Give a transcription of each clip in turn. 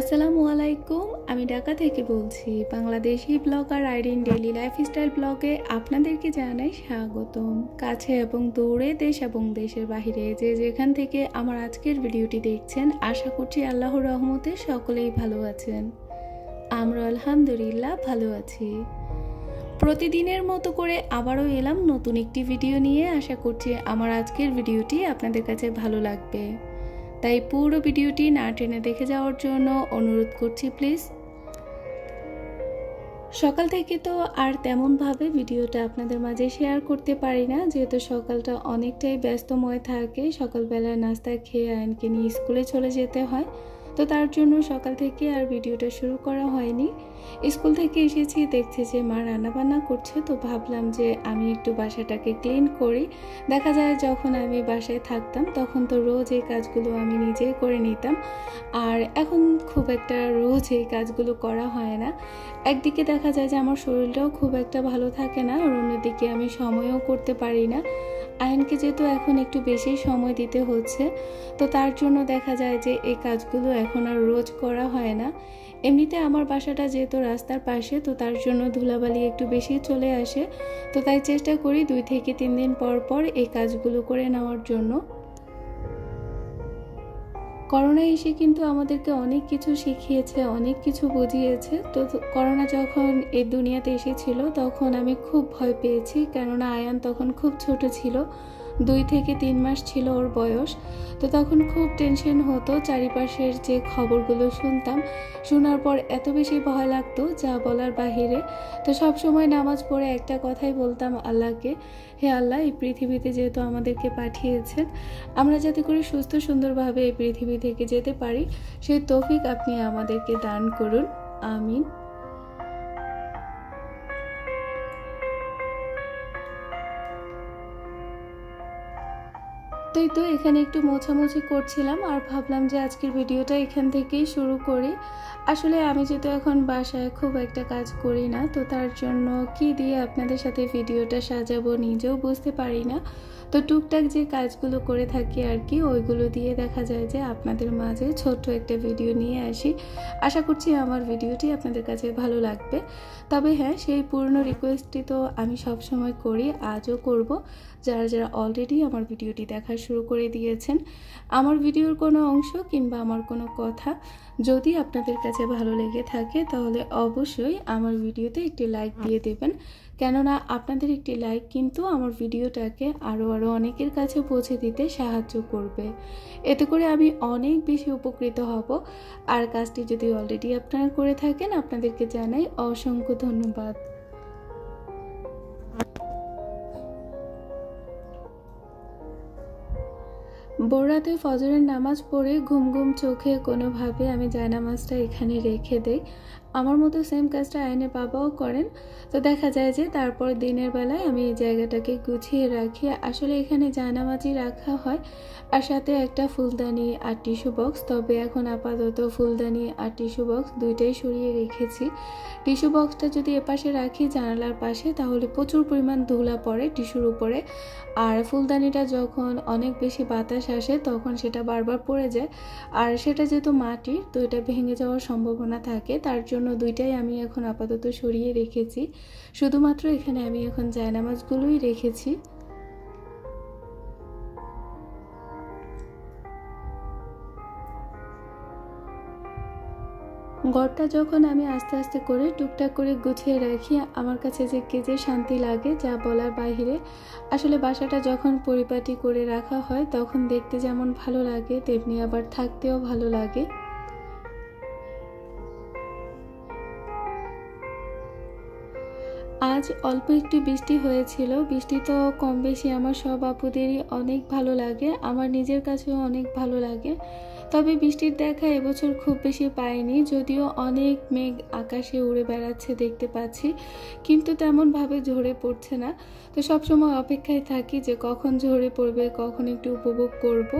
আসসালামু আলাইকুম। আমি ঢাকা থেকে বলছি। Bangladeshi blogger Irin daily lifestyle ব্লগে আপনাদেরকে জানাই স্বাগতম। কাছে এবং দূরে, দেশ এবং দেশের বাহিরে যে যেখান থেকে আমার আজকের ভিডিওটি দেখছেন, আশা করছি আল্লাহর রহমতে সকলেই ভালো আছেন। আমরা আলহামদুলিল্লাহ ভালো আছি। প্রতিদিনের মতো করে আবারও এলাম নতুন একটি ভিডিও নিয়ে। আশা করছি আমার আজকের ভিডিওটি আপনাদের কাছে ভালো লাগবে, তাই পুরো ভিডিওটি না টেনে দেখে যাওয়ার জন্য অনুরোধ করছি প্লিজ। সকাল থেকে তো আর তেমনভাবে ভিডিওটা আপনাদের মাঝে শেয়ার করতে পারি না, যেহেতু সকালটা অনেকটাই ব্যস্তময় থাকে। সকালবেলায় নাস্তা খেয়ে আয়নকে নিয়ে স্কুলে চলে যেতে হয়, তো তার জন্য সকাল থেকে আর ভিডিওটা শুরু করা হয়নি। স্কুল থেকে এসেছি, দেখছি যে মা রান্নাবান্না করছে, তো ভাবলাম যে আমি একটু বাসাটাকে ক্লিন করি। দেখা যায় যখন আমি বাসায় থাকতাম তখন তো রোজ এই কাজগুলো আমি নিজেই করে নিতাম, আর এখন খুব একটা রোজ এই কাজগুলো করা হয় না। একদিকে দেখা যায় যে আমার শরীরটাও খুব একটা ভালো থাকে না, আর অন্যদিকে আমি সময়ও করতে পারি না। আয়নকে যেহেতু এখন একটু বেশি সময় দিতে হচ্ছে, তো তার জন্য দেখা যায় যে এই কাজগুলো এখন আর রোজ করা হয় না। এমনিতে আমার বাসাটা যেহেতু রাস্তার পাশে, তো তার জন্য ধুলাবালি একটু বেশি চলে আসে, তো তাই চেষ্টা করি 2 থেকে 3 দিন পর পর এই কাজগুলো করে নেওয়ার জন্য। করোনা এসে কিন্তু আমাদেরকে অনেক কিছু শিখিয়েছে, অনেক কিছু বুঝিয়েছে। তো করোনা যখন এই দুনিয়াতে এসেছিল তখন আমি খুব ভয় পেয়েছি, কেননা আয়ান তখন খুব ছোট ছিল, 2 থেকে 3 মাস ছিল ওর বয়স। তো তখন খুব টেনশন হতো, চারিপাশের যে খবরগুলো শুনতাম, শোনার পর এত বেশি ভয় লাগতো যা বলার বাহিরে। তো সব সময় নামাজ পড়ে একটা কথাই বলতাম আল্লাহকে, হে আল্লাহ, এই পৃথিবীতে যেহেতু আমাদেরকে পাঠিয়েছেন, আমরা যাতে করে সুস্থ সুন্দরভাবে এই পৃথিবী থেকে যেতে পারি, সেই তৌফিক আপনি আমাদেরকে দান করুন, আমিন। তো এখানে একটু মোছামুছি করছিলাম, আর ভাবলাম যে আজকের ভিডিওটা এখান থেকেই শুরু করি। আসলে আমি যেহেতু এখন বাসায় খুব একটা কাজ করি না, তো তার জন্য কি দিয়ে আপনাদের সাথে ভিডিওটা সাজাবো নিজেও বুঝতে পারি না। তো টুকটাক যে কাজগুলো করে থাকি আর কি, ওইগুলো দিয়ে দেখা যায় যে আপনাদের মাঝে ছোট্ট একটা ভিডিও নিয়ে আসি। আশা করছি আমার ভিডিওটি আপনাদের কাছে ভালো লাগবে। তবে হ্যাঁ, সেই পুরনো রিকোয়েস্টটি তো আমি সব সময় করি, আজও করব। যারা যারা অলরেডি আমার ভিডিওটি দেখা শুরু করে দিয়েছেন, আমার ভিডিওর কোনো অংশ কিংবা আমার কোনো কথা যদি আপনাদের কাছে ভালো লেগে থাকে, তাহলে অবশ্যই আমার ভিডিওতে একটি লাইক দিয়ে দেবেন, কেননা আপনাদের একটি লাইক কিন্তু আমার ভিডিওটাকে আরও অনেকের কাছে পৌঁছে দিতে সাহায্য করবে। এতে করে আমি অনেক বেশি উপকৃত হব। আর কাজটি যদি অলরেডি আপনারা করে থাকেন, আপনাদেরকে জানাই অসংখ্য ধন্যবাদ। ভোর রাতে ফজরের নামাজ পড়ে ঘুম ঘুম চোখে কোনোভাবে আমি জায়নামাজটা এখানে রেখে দেই। আমার মতো সেম কাজটা আয়নের বাবাও করেন। তো দেখা যায় যে তারপর দিনের বেলায় আমি এই জায়গাটাকে গুছিয়ে রাখি। আসলে এখানে জায়নামাজই রাখা হয়, আর সাথে একটা ফুলদানি আর টিস্যু বক্স। তবে এখন আপাতত ফুলদানি আর টিস্যু বক্স দুইটাই সরিয়ে রেখেছি। টিস্যু বক্সটা যদি এপাশে রাখি জানালার পাশে, তাহলে প্রচুর পরিমাণ ধুলা পড়ে টিস্যুর উপরে, আর ফুলদানিটা যখন অনেক বেশি বাতাস আসে তখন সেটা বারবার পড়ে যায়, আর সেটা যেহেতু মাটির, তো এটা ভেঙে যাওয়ার সম্ভাবনা থাকে। তার জন্য দুইটাই আমি এখন আপাতত সরিয়ে রেখেছি। শুধুমাত্র এখানে আমি এখন জায়নামাজগুলোই রেখেছি। ঘরটা যখন আমি আস্তে আস্তে করে টুকটাক করে গুছিয়ে রাখি, আমার কাছে যে শান্তি লাগে যা বলার বাহিরে। আসলে বাসাটা যখন পরিপাটি করে রাখা হয় তখন দেখতে যেমন ভালো লাগে, তেমনি আবার থাকতেও ভালো লাগে। আজ অল্প একটু বৃষ্টি হয়েছিল। বৃষ্টি তো কম বেশি আমার সব আপুদেরই অনেক ভালো লাগে, আমার নিজের কাছেও অনেক ভালো লাগে। তবে বৃষ্টির দেখা এবছর খুব বেশি পাইনি, যদিও অনেক মেঘ আকাশে উড়ে বেড়াচ্ছে দেখতে পাচ্ছি, কিন্তু তেমনভাবে ঝরে পড়ছে না। তো সবসময় অপেক্ষায় থাকি যে কখন ঝরে পড়বে, কখন একটু উপভোগ করব।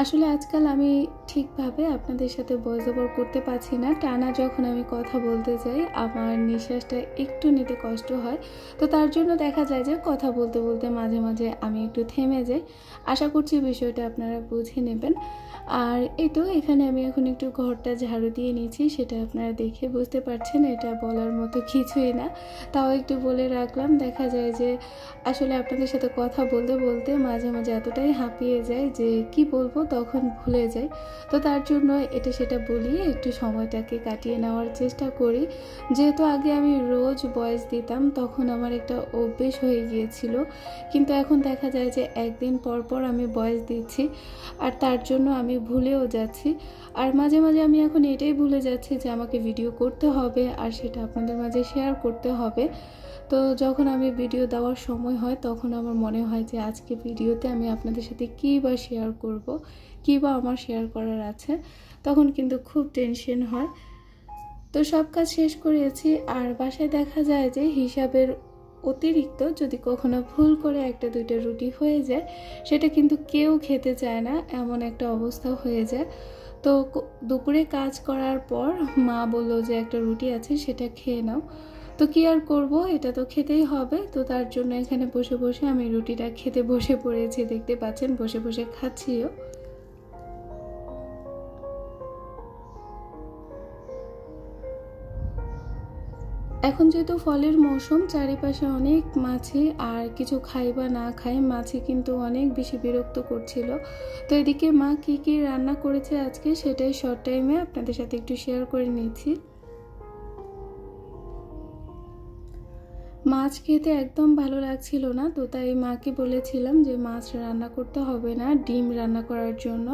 আসলে আজকাল আমি ঠিকভাবে আপনাদের সাথে ভয়েস ওভার করতে পারছি না। টানা যখন আমি কথা বলতে যাই আমার নিঃশ্বাসটা একটু নিতে কষ্ট হয়। তো তার জন্য দেখা যায় যে কথা বলতে বলতে মাঝে মাঝে আমি একটু থেমে যাই। আশা করছি বিষয়টা আপনারা বুঝে নেবেন। আর এই তো এখানে আমি এখন একটু ঘরটা ঝাড়ু দিয়ে নিচ্ছি, সেটা আপনারা দেখে বুঝতে পারছেন এটা বলার মতো কিছুই না, তাও একটু বলে রাখলাম। দেখা যায় যে আসলে আপনাদের সাথে কথা বলতে বলতে মাঝে মাঝে এতটাই হাঁপিয়ে যায় যে কি বলবো তখন ভুলে যাই। তো তার জন্য এটা সেটা বলিয়ে একটু সময়টাকে কাটিয়ে নেওয়ার চেষ্টা করি। যেহেতু আগে আমি রোজ ভয়েস দিতাম তখন আমার একটা অভ্যেস হয়ে গিয়েছিল, কিন্তু এখন দেখা যায় যে একদিন পর পর আমি ভয়েস দিচ্ছি আর তার জন্য আমি ভুলেও যাচ্ছি। আর মাঝে মাঝে আমি এখন এটাই ভুলে যাচ্ছি যে আমাকে ভিডিও করতে হবে আর সেটা আপনাদের মাঝে শেয়ার করতে হবে। তো যখন আমি ভিডিও দেওয়ার সময় হয় তখন আমার মনে হয় যে আজকে ভিডিওতে আমি আপনাদের সাথে কী বা শেয়ার করব, কী বা আমার শেয়ার করার আছে, তখন কিন্তু খুব টেনশন হয়। তো সব কাজ শেষ করেছি আর বাসায় দেখা যায় যে হিসাবের অতিরিক্ত যদি কখনো ভুল করে একটা দুইটা রুটি হয়ে যায় সেটা কিন্তু কেউ খেতে চায় না, এমন একটা অবস্থা হয়ে যায়। তো দুপুরে কাজ করার পর মা বললো যে একটা রুটি আছে সেটা খেয়ে নাও। তো কি আর করব, এটা তো খেতেই হবে। তো তার জন্য এখানে বসে বসে আমি রুটিটা খেতে বসে পড়েছি, দেখতে পাচ্ছেন বসে বসে খাচ্ছিও। এখন যেহেতু ফলের মৌসুম, চারিপাশে অনেক মাছি, আর কিছু খাই বা না খাই মাছি কিন্তু অনেক বেশি বিরক্ত করছিল। তো এদিকে মা কি কি রান্না করেছে আজকে সেটাই শর্ট টাইমে আপনাদের সাথে একটু শেয়ার করে নিচ্ছি। মাছ খেতে একদম ভালো লাগছিল না, তো তাই মাকে বলেছিলাম যে মাছ রান্না করতে হবে না, ডিম রান্না করার জন্য।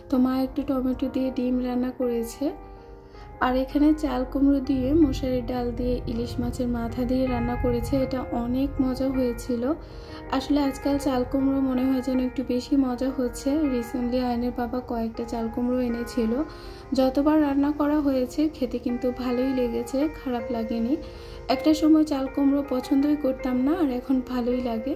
তো মা একটু টমেটো দিয়ে ডিম রান্না করেছে। আর এখানে চাল কুমড়ো দিয়ে মশারির ডাল দিয়ে ইলিশ মাছের মাথা দিয়ে রান্না করেছে, এটা অনেক মজা হয়েছিল। আসলে আজকাল চাল কুমড়ো মনে হয় যেন একটু বেশি মজা হচ্ছে। রিসেন্টলি আয়নের বাবা কয়েকটা চাল কুমড়ো এনেছিল, যতবার রান্না করা হয়েছে খেতে কিন্তু ভালোই লেগেছে, খারাপ লাগেনি। একটা সময় চাল কুমড়ো পছন্দই করতাম না, আর এখন ভালোই লাগে।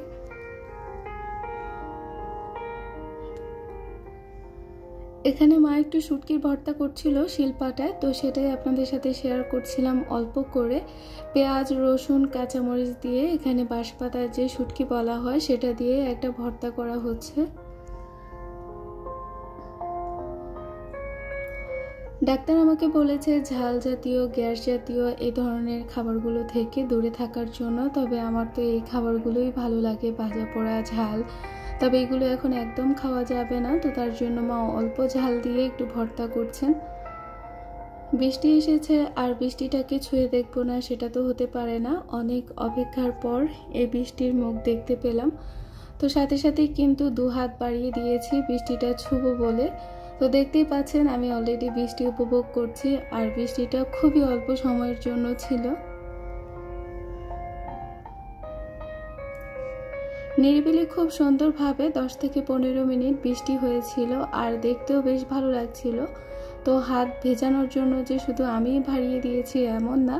এখানে মা একটু শুটকির ভর্তা করছিল শিলপাটায়, তো সেটাই আপনাদের সাথে শেয়ার করছিলাম অল্প করে। পেঁয়াজ রসুন কাঁচামরিচ দিয়ে এখানে বাঁশপাতার যে শুটকি বলা হয় সেটা দিয়ে একটা ভর্তা করা হচ্ছে। ডাক্তার আমাকে বলেছে ঝাল জাতীয় গ্যাস জাতীয় এই ধরনের খাবারগুলো থেকে দূরে থাকার জন্য, তবে আমার তো এই খাবারগুলোই ভালো লাগে, ভাজা পোড়া ঝাল। তবে এগুলো এখন একদম খাওয়া যাবে না, তো তার জন্য মা অল্প ঝাল দিয়ে একটু ভর্তা করছেন। বৃষ্টি এসেছে আর বৃষ্টিটাকে ছুঁয়ে দেখবো না সেটা তো হতে পারে না। অনেক অপেক্ষার পর এই বৃষ্টির মুখ দেখতে পেলাম, তো সাথে সাথেই কিন্তু দু হাত বাড়িয়ে দিয়েছি বৃষ্টিটা ছুবো বলে। তো দেখতেই পাচ্ছেন আমি অলরেডি বৃষ্টি উপভোগ করছি, আর বৃষ্টিটা খুবই অল্প সময়ের জন্য ছিল। নিরিবিলি খুব সুন্দরভাবে 10 থেকে 15 মিনিট বৃষ্টি হয়েছিল, আর দেখতেও বেশ ভালো লাগছিল। তো হাত ভেজানোর জন্য যে শুধু আমিই ভারিয়ে দিয়েছি এমন না,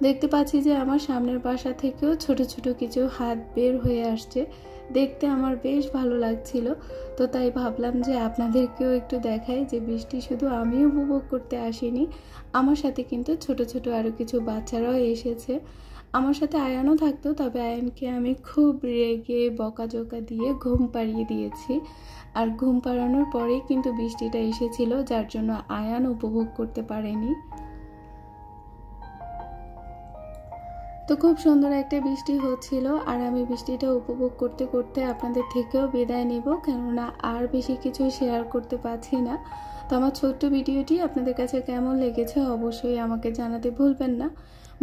দেখতে পাচ্ছি যে আমার সামনের বাসা থেকেও ছোট ছোট কিছু হাত বের হয়ে আসছে, দেখতে আমার বেশ ভালো লাগছিল। তো তাই ভাবলাম যে আপনাদেরকেও একটু দেখাই যে বৃষ্টি শুধু আমি উপভোগ করতে আসিনি, আমার সাথে কিন্তু ছোট ছোট আরও কিছু বাচ্চারাও এসেছে। আমার সাথে আয়ানও থাকতো, তবে আয়ানকে আমি খুব রেগে বকাঝকা দিয়ে ঘুম পাড়িয়ে দিয়েছি। আর ঘুম পাড়ানোর পরেই কিন্তু বৃষ্টিটা এসেছিল, যার জন্য আয়ান উপভোগ করতে পারেনি। তো খুব সুন্দর একটা বৃষ্টি হচ্ছিল, আর আমি বৃষ্টিটা উপভোগ করতে করতে আপনাদের থেকেও বিদায় নেব, কেননা আর বেশি কিছু শেয়ার করতে পারছি না। তো আমার ছোট্ট ভিডিওটি আপনাদের কাছে কেমন লেগেছে অবশ্যই আমাকে জানাতে ভুলবেন না।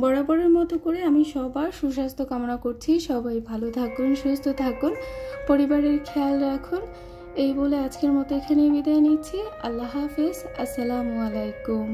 বরাবরের মতো করে আমি সবার সুস্বাস্থ্য কামনা করছি, সবাই ভালো থাকুন, সুস্থ থাকুন, পরিবারের খেয়াল রাখুন। এই বলে আজকের মতো এখানেই বিদায় নিচ্ছি। আল্লাহ হাফেজ, আসসালামু আলাইকুম।